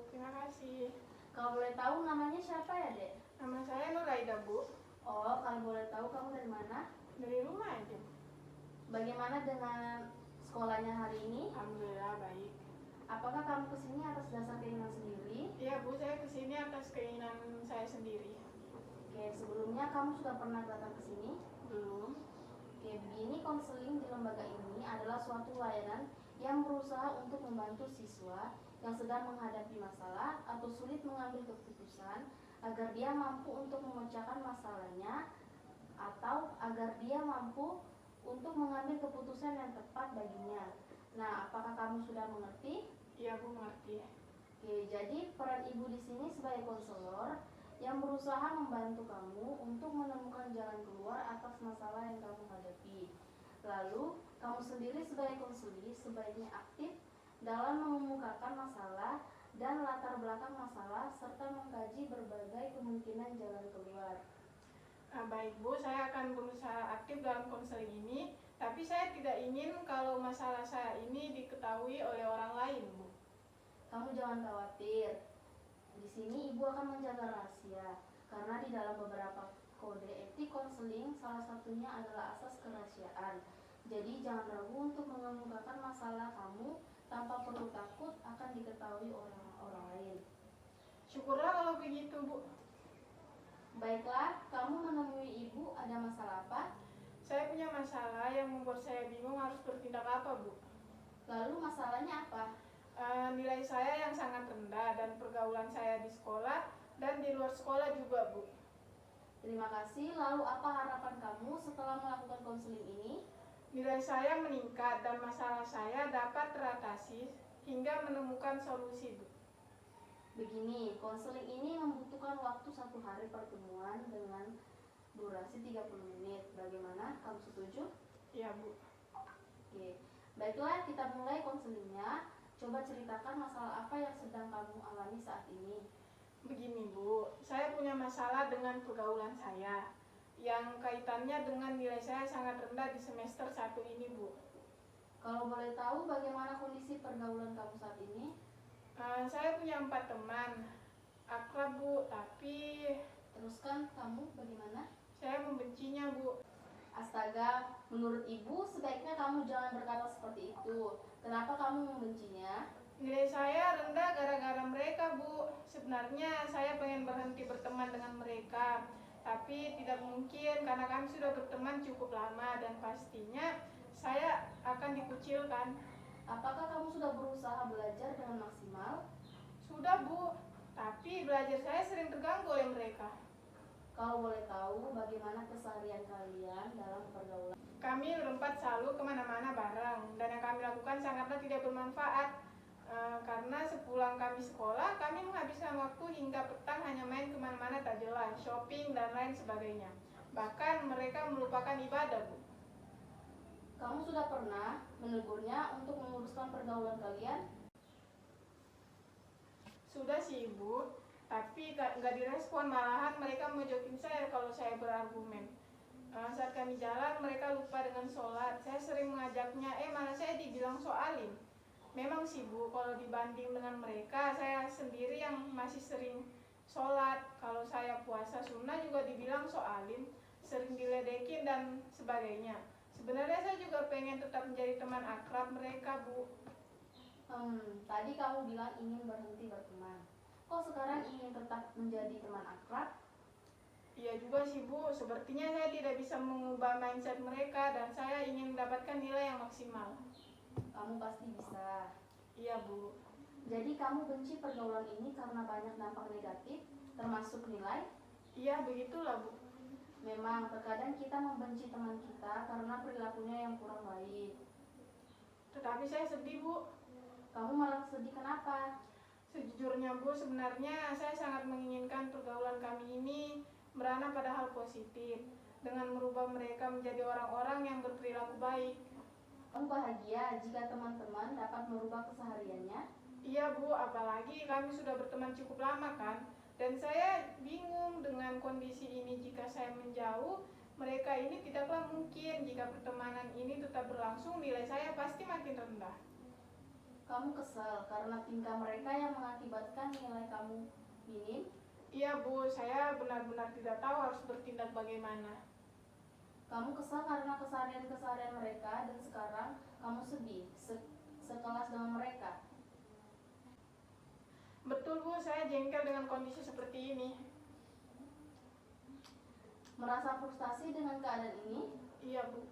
terima kasih. Kalau boleh tahu namanya siapa ya, Dek? Nama saya Nuraida, Bu. Oh, kalau boleh tahu kamu dari mana? Dari rumah aja. Bagaimana dengan sekolahnya hari ini? Alhamdulillah baik. Apakah kamu kesini atas dasar keinginan sendiri? Iya, Bu, saya kesini atas keinginan saya sendiri. Oke, sebelumnya kamu sudah pernah datang ke sini? Belum. Oke, begini konseling di lembaga ini adalah suatu layanan yang berusaha untuk membantu siswa yang sedang menghadapi masalah atau sulit mengambil keputusan agar dia mampu untuk memecahkan masalahnya atau agar dia mampu untuk mengambil keputusan yang tepat baginya. Nah, apakah kamu sudah mengerti? Iya, Bu, mengerti. Oke, jadi peran ibu di sini sebagai konselor yang berusaha membantu kamu untuk menemukan jalan keluar atas masalah yang kamu hadapi. Lalu, kamu sendiri sebagai konseli sebaiknya aktif dalam mengemukakan masalah dan latar belakang masalah serta mengkaji berbagai kemungkinan jalan keluar. Baik, Bu, saya akan berusaha aktif dalam konseling ini, tapi saya tidak ingin kalau masalah saya ini diketahui oleh orang lain, Bu. Kamu jangan khawatir. Di sini ibu akan menjaga rahasia karena di dalam beberapa kode etik konseling salah satunya adalah asas kerahasiaan. Jadi jangan ragu untuk mengemukakan masalah kamu tanpa perlu takut akan diketahui orang lain. Syukurlah kalau begitu, Bu. Baiklah, kamu menemui ibu ada masalah apa? Saya punya masalah yang membuat saya bingung harus bertindak apa, Bu. Lalu masalahnya apa? Nilai saya yang sangat rendah dan pergaulan saya di sekolah dan di luar sekolah juga, Bu. Terima kasih. Lalu apa harapan kamu setelah melakukan konseling ini? Nilai saya meningkat dan masalah saya dapat teratasi hingga menemukan solusi, Bu. Begini, konseling ini membutuhkan waktu 1 hari pertemuan dengan durasi 30 menit. Bagaimana? Kamu setuju? Iya, Bu. Oke. Baiklah, kita mulai konselingnya. Coba ceritakan masalah apa yang sedang kamu alami saat ini. Begini, Bu, saya punya masalah dengan pergaulan saya yang kaitannya dengan nilai saya sangat rendah di semester 1 ini, Bu. Kalau boleh tahu bagaimana kondisi pergaulan kamu saat ini? Saya punya 4 teman akrab, Bu, tapi Teruskan kamu bagaimana? saya membencinya, Bu. Astaga, menurut ibu sebaiknya kamu jangan berkata seperti itu. Kenapa kamu membencinya? Nilai saya rendah gara-gara mereka, Bu. Sebenarnya saya pengen berhenti berteman dengan mereka, tapi tidak mungkin karena kami sudah berteman cukup lama dan pastinya saya akan dikucilkan. Apakah kamu sudah berusaha belajar dengan maksimal? Sudah, Bu, tapi belajar saya sering terganggu oleh mereka. Kalau boleh tahu bagaimana keseharian kalian dalam pergaulan? Kami berempat selalu kemana-mana bareng dan yang kami lakukan sangatlah tidak bermanfaat. Karena sepulang kami sekolah, kami menghabiskan waktu hingga petang hanya main kemana-mana tak jelas, shopping dan lain sebagainya. Bahkan mereka melupakan ibadah, Bu. Kamu sudah pernah menegurnya untuk menguruskan pergaulan kalian? Sudah sih, Ibu, tapi nggak direspon, malahan mereka mojokin saya kalau saya berargumen. Saat kami jalan, mereka lupa dengan sholat. Saya sering mengajaknya, malah saya dibilang soalin. Memang sih, Bu, kalau dibanding dengan mereka, saya sendiri yang masih sering sholat. Kalau saya puasa sunnah juga dibilang soalin, sering diledekin dan sebagainya. Sebenarnya saya juga pengen tetap menjadi teman akrab mereka, Bu. Tadi kamu bilang ingin berhenti berteman. Kok sekarang ingin tetap menjadi teman akrab? Iya juga sih, Bu, sepertinya saya tidak bisa mengubah mindset mereka dan saya ingin mendapatkan nilai yang maksimal. Kamu pasti bisa. Iya, Bu. Jadi kamu benci pergaulan ini karena banyak dampak negatif, termasuk nilai? Iya, begitulah, Bu. Memang terkadang kita membenci teman kita karena perilakunya yang kurang baik. Tetapi saya sedih, Bu. Kamu malah sedih kenapa? Sejujurnya, Bu, sebenarnya saya sangat menginginkan pergaulan kami ini merana pada hal positif dengan merubah mereka menjadi orang-orang yang berperilaku baik. Kamu bahagia jika teman-teman dapat merubah kesehariannya? Iya, Bu, apalagi kami sudah berteman cukup lama kan. Dan saya bingung dengan kondisi ini jika saya menjauh, mereka ini tidaklah mungkin jika pertemanan ini tetap berlangsung, nilai saya pasti makin rendah. Kamu kesal karena tingkah mereka yang mengakibatkan nilai kamu minim? Iya Bu, saya benar-benar tidak tahu harus bertindak bagaimana. Kamu kesal karena keseharian-keseharian mereka dan sekarang kamu sedih sekelas dengan mereka. Betul Bu, saya jengkel dengan kondisi seperti ini. Merasa frustasi dengan keadaan ini? Iya Bu.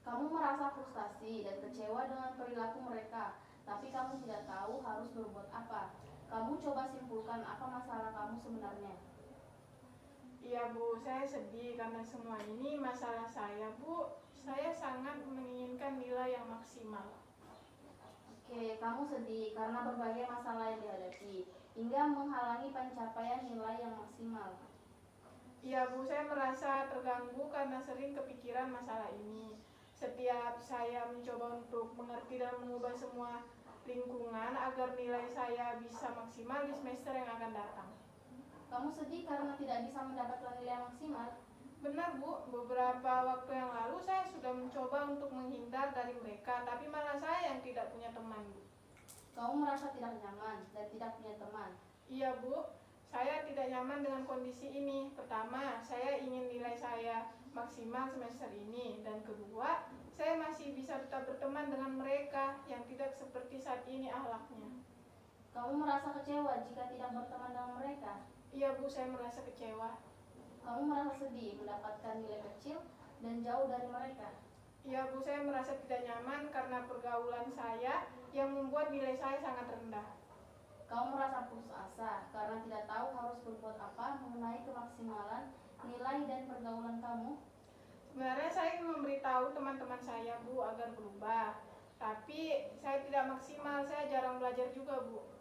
Kamu merasa frustasi dan kecewa dengan perilaku mereka, tapi kamu tidak tahu harus berbuat apa. Kamu coba simpulkan apa masalah kamu sebenarnya. Iya Bu, saya sedih karena semua ini masalah saya Bu. Saya sangat menginginkan nilai yang maksimal. Oke, kamu sedih karena berbagai masalah yang dihadapi, hingga menghalangi pencapaian nilai yang maksimal. Iya Bu, saya merasa terganggu karena sering kepikiran masalah ini. Setiap saya mencoba untuk mengerti dan mengubah semua lingkungan agar nilai saya bisa maksimal di semester yang akan datang. Kamu sedih karena tidak bisa mendapatkan nilai maksimal? Benar Bu, beberapa waktu yang lalu saya sudah mencoba untuk menghindar dari mereka, tapi malah saya yang tidak punya teman Bu. Kamu merasa tidak nyaman dan tidak punya teman? Iya Bu, saya tidak nyaman dengan kondisi ini. Pertama, saya ingin nilai saya maksimal semester ini. Dan kedua, saya masih bisa tetap berteman dengan mereka yang tidak seperti saat ini akhlaknya. Kamu merasa kecewa jika tidak berteman dengan mereka? Iya Bu, saya merasa kecewa. Kamu merasa sedih mendapatkan nilai kecil dan jauh dari mereka? Iya Bu, saya merasa tidak nyaman karena pergaulan saya yang membuat nilai saya sangat rendah. Kamu merasa putus asa karena tidak tahu harus berbuat apa mengenai kemaksimalan nilai dan pergaulan kamu? Sebenarnya saya ingin memberitahu teman-teman saya Bu agar berubah. Tapi saya tidak maksimal, saya jarang belajar juga Bu.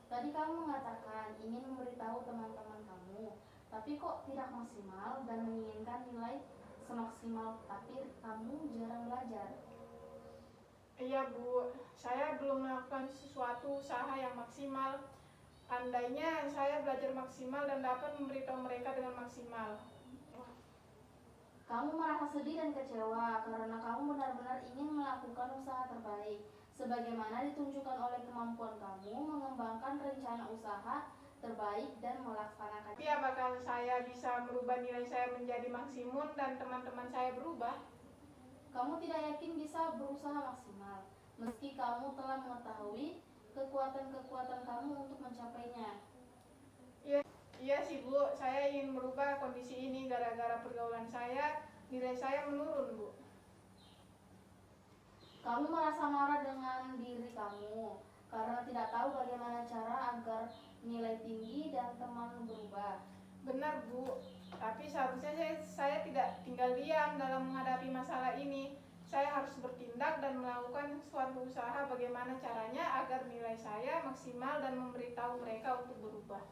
Tadi kamu mengatakan ingin memberitahu teman-teman kamu, tapi kok tidak maksimal dan menginginkan nilai semaksimal, tapi kamu jarang belajar. Iya Bu, saya belum melakukan sesuatu usaha yang maksimal. Andainya saya belajar maksimal dan dapat memberitahu mereka dengan maksimal. Kamu merasa sedih dan kecewa karena kamu benar-benar ingin melakukan usaha terbaik, sebagaimana ditunjukkan oleh kemampuan kamu mengembangkan rencana usaha terbaik dan melaksanakan. Tapi apakah saya bisa merubah nilai saya menjadi maksimum dan teman-teman saya berubah? Kamu tidak yakin bisa berusaha maksimal, meski kamu telah mengetahui kekuatan-kekuatan kamu untuk mencapainya. Iya sih Bu, saya ingin merubah kondisi ini gara-gara pergaulan saya, nilai saya menurun Bu. Kamu merasa marah dengan diri kamu karena tidak tahu bagaimana cara agar nilai tinggi dan teman berubah. Benar Bu, tapi seharusnya saya tidak tinggal diam dalam menghadapi masalah ini. Saya harus bertindak dan melakukan suatu usaha bagaimana caranya agar nilai saya maksimal dan memberitahu mereka untuk berubah.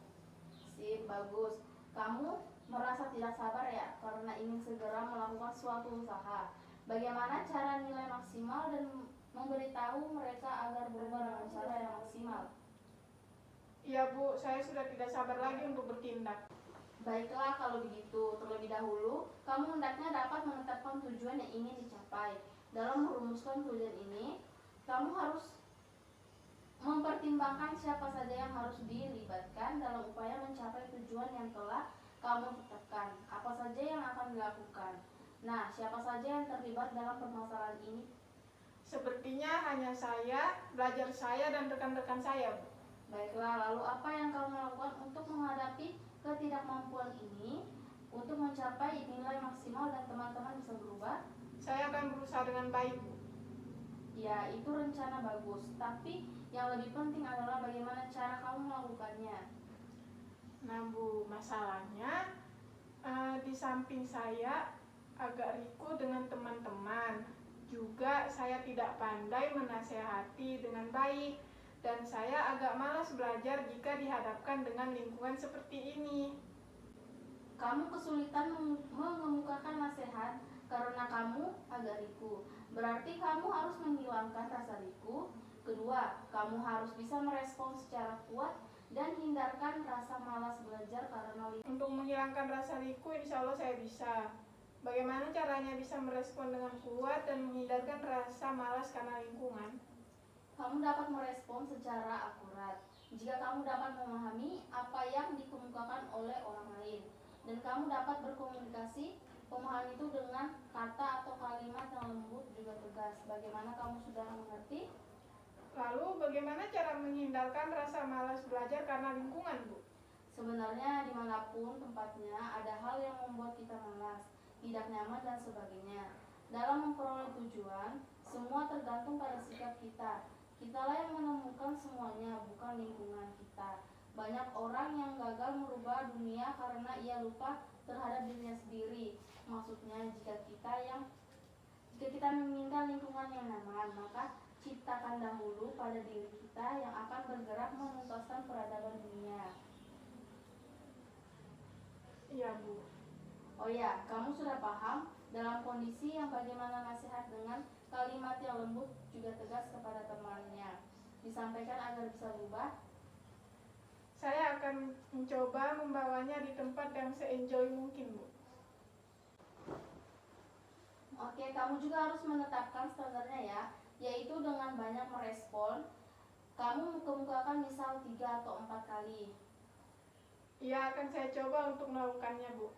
Sip, bagus. Kamu merasa tidak sabar ya karena ingin segera melakukan suatu usaha. Bagaimana cara nilai maksimal dan memberitahu mereka agar berubah dengan cara yang maksimal? Iya Bu, saya sudah tidak sabar lagi untuk bertindak. Baiklah kalau begitu, terlebih dahulu kamu hendaknya dapat menetapkan tujuan yang ingin dicapai. Dalam merumuskan tujuan ini, kamu harus mempertimbangkan siapa saja yang harus dilibatkan dalam upaya mencapai tujuan yang telah kamu tetapkan. Apa saja yang akan dilakukan. Nah, siapa saja yang terlibat dalam permasalahan ini? Sepertinya hanya saya, belajar saya, dan rekan-rekan saya Bu. Baiklah, lalu apa yang kamu lakukan untuk menghadapi ketidakmampuan ini untuk mencapai nilai maksimal dan teman-teman bisa berubah? Saya akan berusaha dengan baik Bu. Ya, itu rencana bagus, tapi yang lebih penting adalah bagaimana cara kamu melakukannya. Nah Bu, masalahnya di samping saya agak riku dengan teman-teman. Juga saya tidak pandai menasehati dengan baik. Dan saya agak malas belajar jika dihadapkan dengan lingkungan seperti ini. Kamu kesulitan mengemukakan nasihat karena kamu agak riku. Berarti kamu harus menghilangkan rasa riku. Kedua, kamu harus bisa merespon secara kuat dan hindarkan rasa malas belajar karena Untuk menghilangkan rasa riku, insya Allah saya bisa. Bagaimana caranya bisa merespon dengan kuat dan menghindarkan rasa malas karena lingkungan? Kamu dapat merespon secara akurat jika kamu dapat memahami apa yang dikemukakan oleh orang lain, dan kamu dapat berkomunikasi pemahaman itu dengan kata atau kalimat yang lembut juga tegas. Bagaimana kamu sudah mengerti? Lalu bagaimana cara menghindarkan rasa malas belajar karena lingkungan, Bu? Sebenarnya dimanapun tempatnya ada hal yang membuat kita malas, tidak nyaman dan sebagainya. Dalam memperoleh tujuan, semua tergantung pada sikap kita. Kitalah yang menemukan semuanya, bukan lingkungan kita. Banyak orang yang gagal merubah dunia karena ia lupa terhadap dirinya sendiri. Maksudnya, jika kita menginginkan lingkungan yang nyaman, maka ciptakan dahulu pada diri kita yang akan bergerak menuntaskan peradaban dunia. Iya, Bu. Oh ya, kamu sudah paham dalam kondisi yang bagaimana nasihat dengan kalimat yang lembut juga tegas kepada temannya disampaikan agar bisa berubah? Saya akan mencoba membawanya di tempat yang se-enjoy mungkin, Bu. Oke, kamu juga harus menetapkan standarnya ya, yaitu dengan banyak merespon. Kamu kemukakan misal 3 atau 4 kali. Iya, akan saya coba untuk melakukannya, Bu.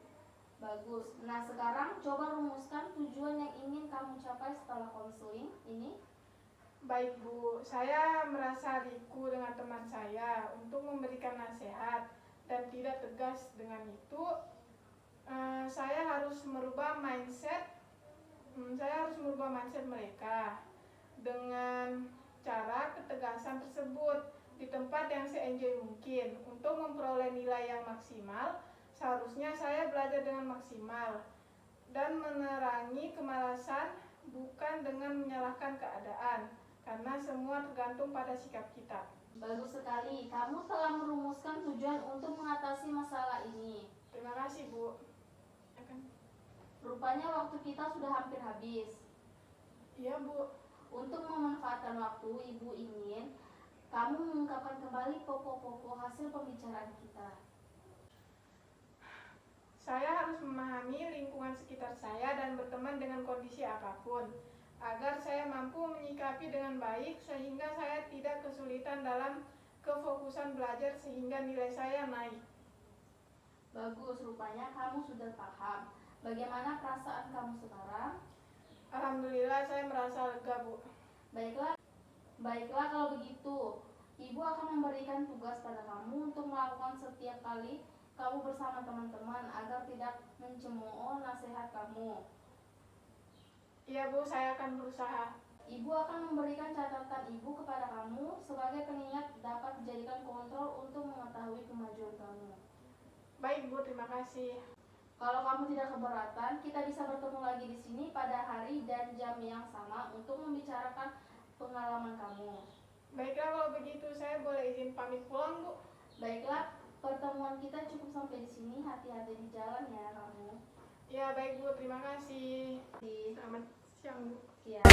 Bagus. Nah, sekarang coba rumuskan tujuan yang ingin kamu capai setelah konseling ini. Baik, Bu. Saya merasa liku dengan teman saya untuk memberikan nasihat dan tidak tegas dengan itu. Saya harus merubah mindset. Saya harus merubah mindset mereka dengan cara ketegasan tersebut di tempat yang se-enjoy mungkin. Untuk memperoleh nilai yang maksimal, seharusnya saya belajar dengan maksimal dan menerangi kemalasan bukan dengan menyalahkan keadaan, karena semua tergantung pada sikap kita. Bagus sekali, kamu telah merumuskan tujuan untuk mengatasi masalah ini. Terima kasih, Bu. Rupanya waktu kita sudah hampir habis. Iya, Bu. Untuk memanfaatkan waktu, Ibu ingin kamu mengungkapkan kembali pokok-pokok hasil pembicaraan kita. Saya harus memahami lingkungan sekitar saya dan berteman dengan kondisi apapun, agar saya mampu menyikapi dengan baik sehingga saya tidak kesulitan dalam kefokusan belajar sehingga nilai saya naik. Bagus, rupanya kamu sudah paham. Bagaimana perasaan kamu sekarang? Alhamdulillah, saya merasa lega, Bu. Baiklah kalau begitu. Ibu akan memberikan tugas pada kamu untuk melakukan setiap kali kamu bersama teman-teman agar tidak mencemooh nasihat kamu. Iya, Bu, saya akan berusaha. Ibu akan memberikan catatan ibu kepada kamu sebagai pengingat dapat dijadikan kontrol untuk mengetahui kemajuan kamu. Baik, Bu, terima kasih. Kalau kamu tidak keberatan, kita bisa bertemu lagi di sini pada hari dan jam yang sama untuk membicarakan pengalaman kamu. Baiklah, kalau begitu saya boleh izin pamit pulang, Bu. Baiklah, pertemuan kita cukup sampai di sini. Hati-hati di jalan ya kamu. Ya, baik, Bu, terima kasih. Selamat siang, Bu. Ya.